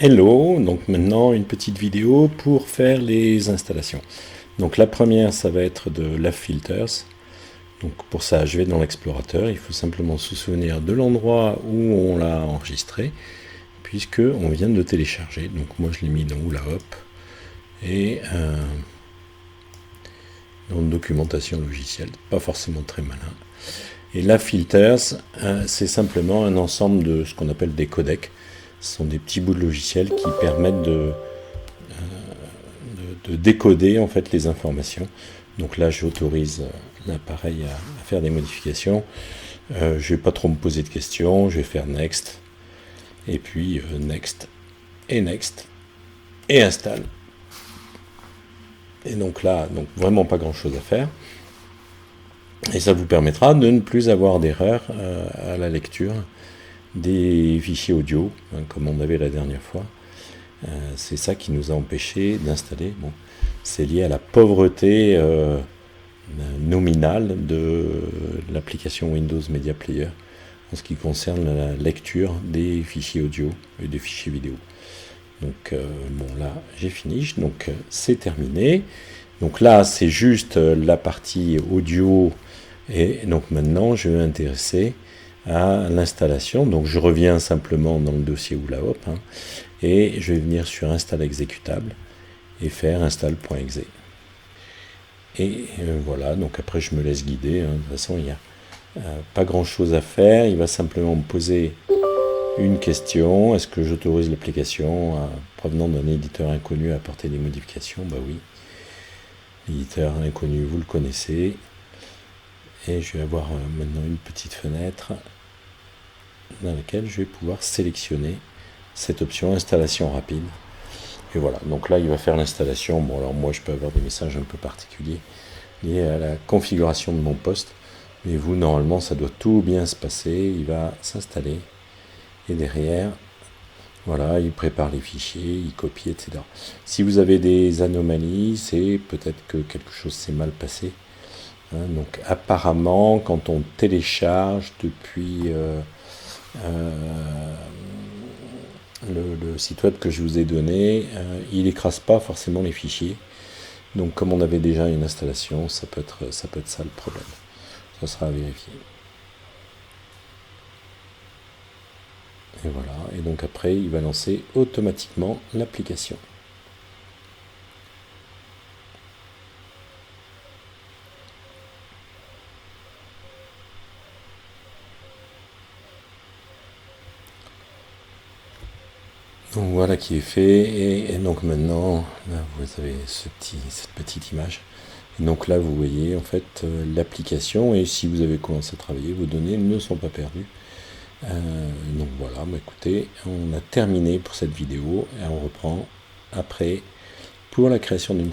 Hello, donc maintenant une petite vidéo pour faire les installations. Donc la première, ça va être de LavFilters. Donc pour ça, je vais dans l'explorateur. Il faut simplement se souvenir de l'endroit où on l'a enregistré, puisque on vient de le télécharger. Donc moi, je l'ai mis dans Hula Hop et dans documentation logicielle. Pas forcément très malin. Et LavFilters, c'est simplement un ensemble de ce qu'on appelle des codecs. Ce sont des petits bouts de logiciel qui permettent de décoder en fait les informations. Donc là, j'autorise l'appareil à faire des modifications. Je ne vais pas trop me poser de questions. Je vais faire Next. Et puis Next. Et Next. Et Install. Et donc là, donc vraiment pas grand chose à faire. Et ça vous permettra de ne plus avoir d'erreur à la lecture des fichiers audio, comme on avait la dernière fois. C'est ça qui nous a empêché d'installer. Bon, c'est lié à la pauvreté nominale de l'application Windows Media Player en ce qui concerne la lecture des fichiers audio et des fichiers vidéo. Donc bon, là j'ai fini, donc c'est terminé. Donc là c'est juste la partie audio, et donc maintenant je vais m'intéresser à l'installation. Donc je reviens simplement dans le dossier Hula Hop, et je vais venir sur install exécutable et faire install.exe. Et voilà, donc après je me laisse guider. De toute façon, il n'y a pas grand chose à faire. Il va simplement me poser une question: est-ce que j'autorise l'application provenant d'un éditeur inconnu à apporter des modifications? Bah oui, l'éditeur inconnu, vous le connaissez. Et je vais avoir maintenant une petite fenêtre dans laquelle je vais pouvoir sélectionner cette option installation rapide. Et voilà, donc là il va faire l'installation. Bon, alors moi je peux avoir des messages un peu particuliers liés à la configuration de mon poste, mais vous, normalement, ça doit tout bien se passer. Il va s'installer et derrière, voilà, il prépare les fichiers, il copie, etc. Si vous avez des anomalies, c'est peut-être que quelque chose s'est mal passé. Donc apparemment, quand on télécharge depuis le site web que je vous ai donné, il n'écrase pas forcément les fichiers. Donc comme on avait déjà une installation, ça peut être ça le problème. Ça sera à vérifier. Et voilà, et donc après il va lancer automatiquement l'application. Donc voilà qui est fait, et donc maintenant, là vous avez cette petite image. Et donc là vous voyez en fait l'application, et si vous avez commencé à travailler, vos données ne sont pas perdues. Donc voilà, bah écoutez, on a terminé pour cette vidéo, et on reprend après pour la création d'une